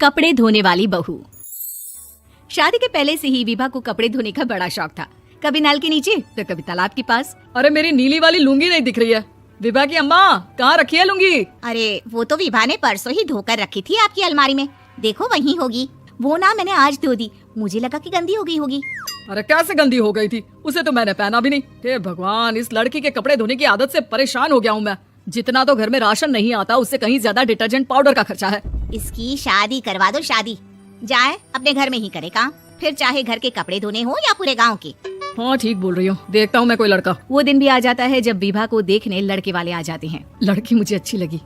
कपड़े धोने वाली बहू। शादी के पहले से ही विभा को कपड़े धोने का बड़ा शौक था। कभी नल के नीचे तो कभी तालाब के पास। अरे मेरी नीली वाली लुंगी नहीं दिख रही है। विभा की अम्मा कहाँ रखी है लुंगी? अरे वो तो विभा ने परसों ही धोकर रखी थी आपकी अलमारी में, देखो वहीं होगी। वो ना मैंने आज धो दी, मुझे लगा कि गंदी हो गई होगी। अरे कैसे गंदी हो गई थी? उसे तो मैंने पहना भी नहीं। हे भगवान, इस लड़की के कपड़े धोने की आदत से परेशान हो गया हूँ मैं। जितना तो घर में राशन नहीं आता उससे कहीं ज्यादा डिटर्जेंट पाउडर का खर्चा है। इसकी शादी करवा दो, शादी जाए अपने घर में ही करे काम, फिर चाहे घर के कपड़े धोने हो या पूरे गांव के। हाँ ठीक बोल रही हूँ, देखता हूँ मैं कोई लड़का। वो दिन भी आ जाता है जब विभा को देखने लड़के वाले आ जाते हैं। लड़की मुझे अच्छी लगी।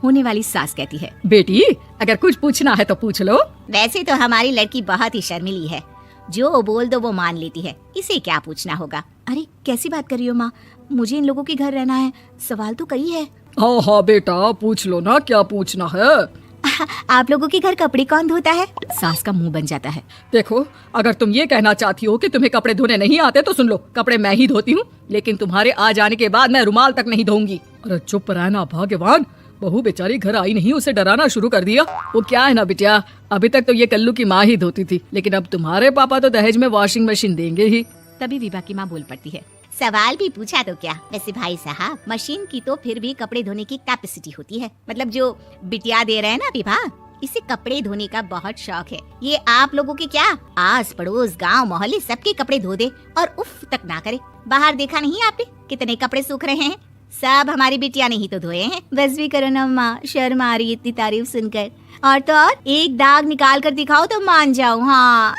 होने वाली सास कहती है, बेटी अगर कुछ पूछना है तो पूछ लो। वैसे तो हमारी लड़की बहुत ही शर्मीली है, जो बोल दो वो मान लेती है, इसे क्या पूछना होगा। अरे कैसी बात कर रही हो माँ, मुझे इन लोगों के घर रहना है, सवाल तो कई है। हाँ हाँ बेटा पूछ लो ना, क्या पूछना है। आप लोगों के घर कपड़े कौन धोता है? सास का मुंह बन जाता है। देखो अगर तुम ये कहना चाहती हो कि तुम्हें कपड़े धोने नहीं आते तो सुन लो, कपड़े मैं ही धोती हूँ, लेकिन तुम्हारे आ जाने के बाद मैं रुमाल तक नहीं धोऊंगी। अरे चुप रहना भगवान, बहू बेचारी घर आई नहीं, उसे डराना शुरू कर दिया। वो क्या है ना बिटिया, अभी तक तो ये कल्लू की माँ ही धोती थी, लेकिन अब तुम्हारे पापा तो दहेज में वॉशिंग मशीन देंगे ही। तभी विभा की माँ बोल पड़ती है, सवाल भी पूछा तो क्या। वैसे भाई साहब, मशीन की तो फिर भी कपड़े धोने की कैपेसिटी होती है, मतलब जो बिटिया दे रहे हैं ना विभा, इसे कपड़े धोने का बहुत शौक है। ये आप लोगों के क्या आस पड़ोस गांव मोहल्ले सबके कपड़े धो दे और उफ तक ना करे। बाहर देखा नहीं आपने कितने कपड़े सूख रहे हैं? सब हमारी बिटिया ने ही तो धोए हैं। बस भी करो ना माँ, शर्म आ रही है इतनी तारीफ सुनकर। और तो और एक दाग निकाल कर दिखाओ तो मान जाओ। हाँ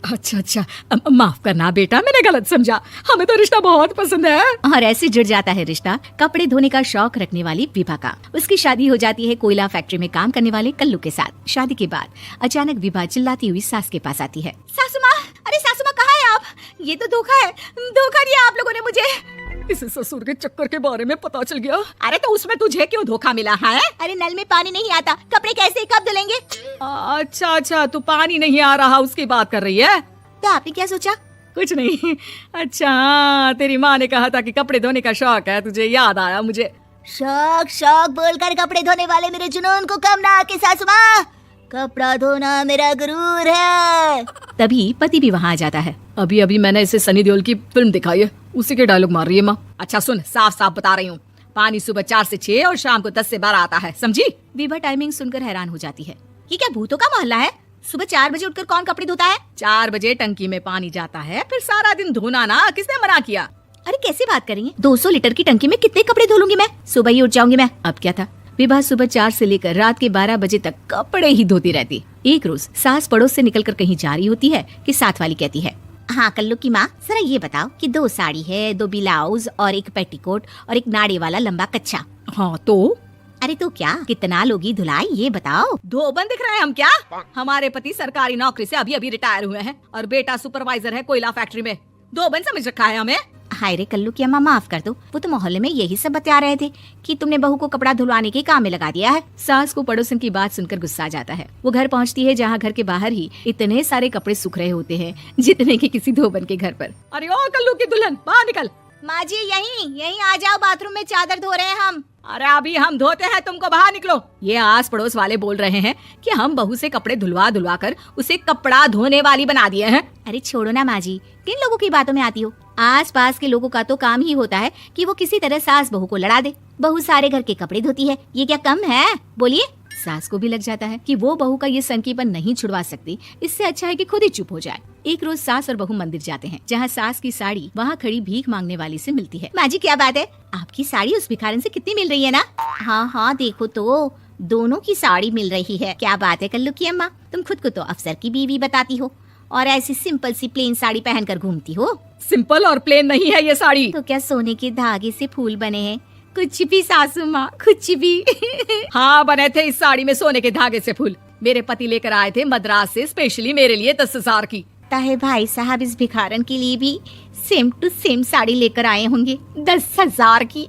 अच्छा अच्छा, माफ करना बेटा, मैंने गलत समझा, हमें तो रिश्ता बहुत पसंद है। और ऐसे जुड़ जाता है रिश्ता कपड़े धोने का शौक रखने वाली विभा का। उसकी शादी हो जाती है कोयला फैक्ट्री में काम करने वाले कल्लू के साथ। शादी के बाद अचानक विभा चिल्लाती हुई सास के पास आती है, सासू माँ, अरे सासू माँ कहाँ है आप? ये तो धोखा है, धोखा दिया आप लोगों ने मुझे। इसे ससुर के चक्कर के बारे में पता चल गया। अरे तो उसमें तुझे क्यों धोखा मिला है? अरे नल में पानी नहीं आता, कपड़े कैसे कब धुलेंगे? अच्छा अच्छा, तू पानी नहीं आ रहा उसकी बात कर रही है? तो आपने क्या सोचा? कुछ नहीं। अच्छा तेरी माँ ने कहा था कि कपड़े धोने का शौक है, तुझे याद आया मुझे। शौक शौक बोलकर कपड़े धोने वाले मेरे जुनून को कम ना आके सासू माँ, कपड़ा धोना मेरा गुरूर है। तभी पति भी वहाँ आ जाता है। अभी अभी मैंने इसे सनी देओल की फिल्म दिखाई है, उसी के डायलॉग मार रही है माँ। अच्छा सुन, साफ साफ बता रही हूँ, पानी सुबह 4 से 6 और शाम को 10 से 12 आता है, समझी? विभा टाइमिंग सुनकर हैरान हो जाती है। ये क्या भूतों का मोहल्ला है? सुबह 4 बजे उठकर कौन कपड़े धोता है? 4 बजे टंकी में पानी जाता है, फिर सारा दिन धोना ना, किसने मना किया? अरे कैसे बात करेंगे, 200 लीटर की टंकी में कितने कपड़े धो लूंगी मैं? सुबह ही उठ जाऊंगी मैं। अब क्या था, विभा सुबह 4 से लेकर रात के 12 बजे तक कपड़े ही धोती रहती। एक रोज सास पड़ोस से निकलकर कहीं जा रही होती है कि साथ वाली कहती है, हाँ कल्लू की माँ, जरा ये बताओ कि 2 साड़ी है, 2 ब्लाउज और एक पेटीकोट और एक नाड़े वाला लंबा कच्छा। हाँ तो? अरे तो क्या, कितना लोगी धुलाई ये बताओ। धोबन दिख रहे हैं हम क्या? हमारे पति सरकारी नौकरी से अभी अभी रिटायर हुए हैं और बेटा सुपरवाइजर है कोयला फैक्ट्री में। धोबन समझ रखा है हमें? हाय रे कल्लू की अम्मा, माफ कर दो, वो तो मोहल्ले में यही सब बता रहे थे कि तुमने बहू को कपड़ा धुलवाने के काम में लगा दिया है। सास को पड़ोसन की बात सुनकर गुस्सा आ जाता है। वो घर पहुंचती है जहां घर के बाहर ही इतने सारे कपड़े सूख रहे होते हैं जितने कि किसी धोबन के घर पर। अरे ओ कल्लू की दुल्हन, बाहर निकल। माँ जी यहीं आ जाओ, बाथरूम में चादर धो रहे हैं हम। अरे अभी हम धोते हैं, तुमको बाहर निकलो। ये आस पड़ोस वाले बोल रहे हैं कि हम बहू से कपड़े धुलवा धुलवा कर उसे कपड़ा धोने वाली बना दिए हैं। अरे छोड़ो ना माँ जी, किन लोगों की बातों में आती हो? आस पास के लोगों का तो काम ही होता है कि वो किसी तरह सास बहू को लड़ा दे। बहू सारे घर के कपड़े धोती है, ये क्या कम है? बोलिए। सास को भी लग जाता है कि वो बहू का ये संकीपन नहीं छुड़वा सकती, इससे अच्छा है कि खुद ही चुप हो जाए। एक रोज सास और बहू मंदिर जाते हैं जहाँ सास की साड़ी वहाँ खड़ी भीख मांगने वाली से मिलती है। माँ जी क्या बात है, आपकी साड़ी उस भिखारन से कितनी मिल रही है ना? हाँ हाँ देखो तो, दोनों की साड़ी मिल रही है। क्या बात है कल्लू की अम्मा, तुम खुद को तो अफसर की बीवी बताती हो और ऐसी सिंपल सी प्लेन साड़ी पहनकर घूमती हो। सिंपल और प्लेन नहीं है ये साड़ी। तो क्या सोने के धागे से फूल बने हैं? कुछ भी सासू माँ, कुछ भी। हाँ बने थे इस साड़ी में सोने के धागे से फूल। मेरे पति लेकर आए थे मद्रास से स्पेशली मेरे लिए 10,000 की। ताहे भाई साहब इस भिखारन के लिए भी सेम टू सेम साड़ी लेकर आए होंगे 10,000 की।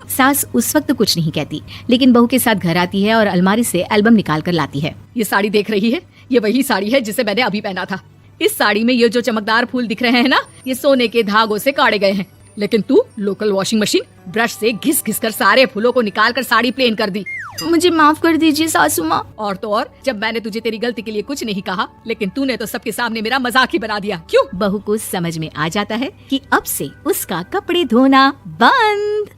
सास उस वक्त कुछ नहीं कहती, लेकिन बहू के साथ घर आती है और अलमारी से एल्बम निकाल कर लाती है। ये साड़ी देख रही है, ये वही साड़ी है जिसे मैंने अभी पहना था। इस साड़ी में ये जो चमकदार फूल दिख रहे हैं ना, ये सोने के धागों से काटे गए हैं। लेकिन तू लोकल वॉशिंग मशीन ब्रश से घिस घिस कर सारे फूलों को निकाल कर साड़ी प्लेन कर दी। मुझे माफ कर दीजिए सासू माँ। और तो और, जब मैंने तुझे तेरी गलती के लिए कुछ नहीं कहा, लेकिन तूने तो सबके सामने मेरा मजाक ही बना दिया। क्यों? बहू को समझ में आ जाता है कि अब से उसका कपड़े धोना बंद।